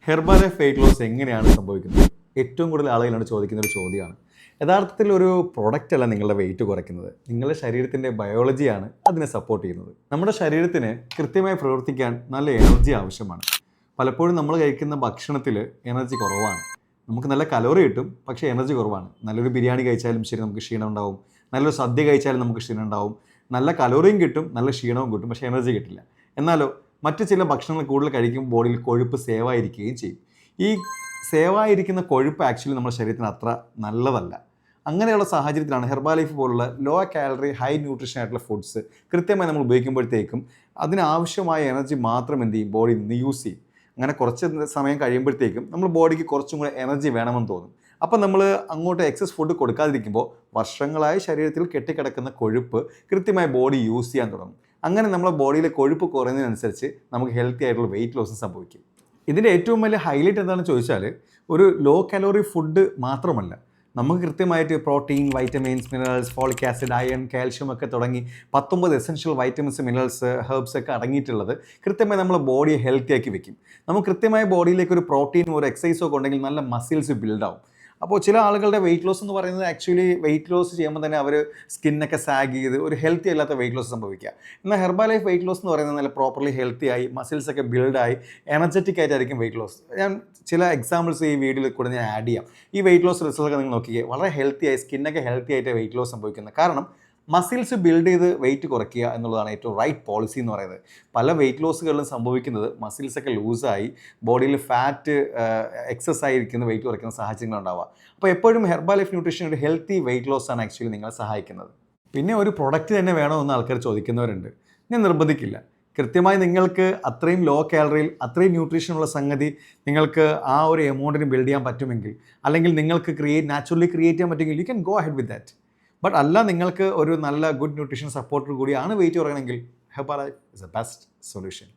Herbalife weight loss എങ്ങനെയാണ് സംഭവിക്കുന്നത്? ഏറ്റവും കൂടുതൽ ആളുകളോട് ചോദിക്കുന്ന ഒരു ചോദ്യമാണ്. യഥാർത്ഥത്തിൽ ഒരു പ്രൊഡക്റ്റ് അല്ല നിങ്ങളുടെ വെയിറ്റ് കുറയ്ക്കുന്നത്. നിങ്ങളുടെ ശരീരത്തിൻ്റെ ബയോളജിയാണ് അതിനെ സപ്പോർട്ട് ചെയ്യുന്നത്. നമ്മുടെ ശരീരത്തിന് കൃത്യമായി പ്രവർത്തിക്കാൻ നല്ല എനർജി ആവശ്യമാണ്. പലപ്പോഴും നമ്മൾ കഴിക്കുന്ന ഭക്ഷണത്തിൽ എനർജി കുറവാണ്. നമുക്ക് നല്ല കലോറി കിട്ടും, പക്ഷേ എനർജി കുറവാണ്. നല്ലൊരു ബിരിയാണി കഴിച്ചാലും ശരി നമുക്ക് ക്ഷീണം ഉണ്ടാവും. നല്ലൊരു സദ്യ കഴിച്ചാലും നമുക്ക് ക്ഷീണം ഉണ്ടാവും. നല്ല കലോറിയും കിട്ടും, നല്ല ക്ഷീണവും കിട്ടും, പക്ഷേ എനർജി കിട്ടില്ല. എന്നാലോ മറ്റ് ചില ഭക്ഷണങ്ങൾ കൂടുതൽ കഴിക്കുമ്പോൾ ബോഡിയിൽ കൊഴുപ്പ് സേവ് ആയിരിക്കുകയും ചെയ്യും. ഈ സേവ് ആയിരിക്കുന്ന കൊഴുപ്പ് ആക്ച്വലി നമ്മുടെ ശരീരത്തിന് അത്ര നല്ലതല്ല. അങ്ങനെയുള്ള സാഹചര്യത്തിലാണ് ഹെർബാലൈഫ് പോലുള്ള ലോ കാലറി ഹൈ ന്യൂട്രീഷൻ ആയിട്ടുള്ള ഫുഡ്സ് കൃത്യമായി നമ്മൾ ഉപയോഗിക്കുമ്പോഴത്തേക്കും അതിനാവശ്യമായ എനർജി മാത്രം എന്ത് ചെയ്യും, ബോഡിയിൽ നിന്ന് യൂസ് ചെയ്യും. അങ്ങനെ കുറച്ച് സമയം കഴിയുമ്പോഴത്തേക്കും നമ്മൾ ബോഡിക്ക് കുറച്ചും കൂടെ എനർജി വേണമെന്ന് തോന്നും. അപ്പം നമ്മൾ അങ്ങോട്ട് എക്സസ് ഫുഡ് കൊടുക്കാതിരിക്കുമ്പോൾ വർഷങ്ങളായി ശരീരത്തിൽ കെട്ടിക്കിടക്കുന്ന കൊഴുപ്പ് കൃത്യമായി ബോഡി യൂസ് ചെയ്യാൻ തുടങ്ങും. അങ്ങനെ നമ്മുടെ ബോഡിയിലെ കൊഴുപ്പ് കുറയുന്നതിനനുസരിച്ച് നമുക്ക് ഹെൽത്തി ആയിട്ടുള്ള വെയിറ്റ് ലോസ് സംഭവിക്കും. ഇതിൻ്റെ ഏറ്റവും വലിയ ഹൈലൈറ്റ് എന്താണെന്ന് ചോദിച്ചാൽ, ഒരു ലോ കലോറി ഫുഡ് മാത്രമല്ല, നമുക്ക് കൃത്യമായിട്ട് protein, vitamins, minerals, folic acid, iron, calcium ഒക്കെ തുടങ്ങി 19 എസെൻഷ്യൽ വൈറ്റമിൻസ്, മിനറൽസ്, ഹെർബ്സ് ഒക്കെ അടങ്ങിയിട്ടുള്ളത് കൃത്യമായി നമ്മളെ ബോഡിയെ ഹെൽത്തി ആക്കി വെക്കും. നമുക്ക് കൃത്യമായ ബോഡിയിലേക്ക് ഒരു പ്രോട്ടീനും ഒരു എക്സസൈസോ ഒക്കെ ഉണ്ടെങ്കിൽ നല്ല മസിൽസ് ബിൽഡ് ആവും. അപ്പോൾ ചില ആളുകളുടെ വെയിറ്റ് ലോസ് എന്ന് പറയുന്നത് ആക്ച്വലി വെയിറ്റ് ലോസ് ചെയ്യുമ്പോൾ തന്നെ അവർ സ്കിന്നൊക്കെ സാഗ് ചെയ്ത് ഒരു ഹെൽത്തി അല്ലാത്ത വെയിറ്റ് ലോസ് സംഭവിക്കുക. എന്നാൽ ഹെർബാലൈഫ് വെയിറ്റ് ലോസ് എന്ന് പറയുന്നത് നല്ല പ്രോപ്പർലി ഹെൽത്തി ആയി മസിൽസൊക്കെ ബിൽഡായി എനർജറ്റിക് ആയിട്ടായിരിക്കും വെയിറ്റ് ലോസ്. ഞാൻ ചില എക്സാമ്പിൾസ് ഈ വീഡിയോയിൽ കൂടെ ഞാൻ ആഡ് ചെയ്യാം. ഈ വെയിറ്റ് ലോസ് റിസൾട്ടൊക്കെ നിങ്ങൾ നോക്കിയേ, വളരെ ഹെൽത്തി ആയി സ്കിന്നൊക്കെ ഹെൽത്തി ആയിട്ട് വെയിറ്റ് ലോസ് സംഭവിക്കുന്നത്. കാരണം മസിൽസ് ബിൽഡ് ചെയ്ത് വെയിറ്റ് കുറയ്ക്കുക എന്നുള്ളതാണ് ഏറ്റവും റൈറ്റ് പോളിസി എന്ന് പറയുന്നത്. പല വെയിറ്റ് ലോസുകളിലും സംഭവിക്കുന്നത് മസിൽസൊക്കെ ലൂസായി ബോഡിയിൽ ഫാറ്റ് എക്സസ് ആയിരിക്കുന്ന വെയിറ്റ് കുറയ്ക്കുന്ന സാഹചര്യങ്ങളുണ്ടാവുക. അപ്പോൾ എപ്പോഴും ഹെർബാലൈഫ് ന്യൂട്രീഷൻ ഒരു ഹെൽത്തി വെയിറ്റ് ലോസ് ആണ് ആക്ച്വലി നിങ്ങളെ സഹായിക്കുന്നത്. പിന്നെ ഒരു പ്രൊഡക്റ്റ് തന്നെ വേണമെന്ന് ആൾക്കാർ ചോദിക്കുന്നവരുണ്ട്. ഞാൻ നിർബന്ധിക്കില്ല. കൃത്യമായി നിങ്ങൾക്ക് അത്രയും ലോ കാലറിയിൽ അത്രയും ന്യൂട്രീഷനുള്ള സംഗതി നിങ്ങൾക്ക് ആ ഒരു എമൗണ്ടിന് ബിൽഡ് ചെയ്യാൻ പറ്റുമെങ്കിൽ, അല്ലെങ്കിൽ നിങ്ങൾക്ക് നാച്ചുറലി ക്രിയേറ്റ് ചെയ്യാൻ പറ്റുമെങ്കിൽ you can go ahead with that. But അല്ല, നിങ്ങൾക്ക് ഒരു നല്ല ഗുഡ് ന്യൂട്രീഷൻ സപ്പോർട്ട് കൂടിയാണ് വെയിറ്റ് കുറയണമെങ്കിൽ Herbalife is a best solution.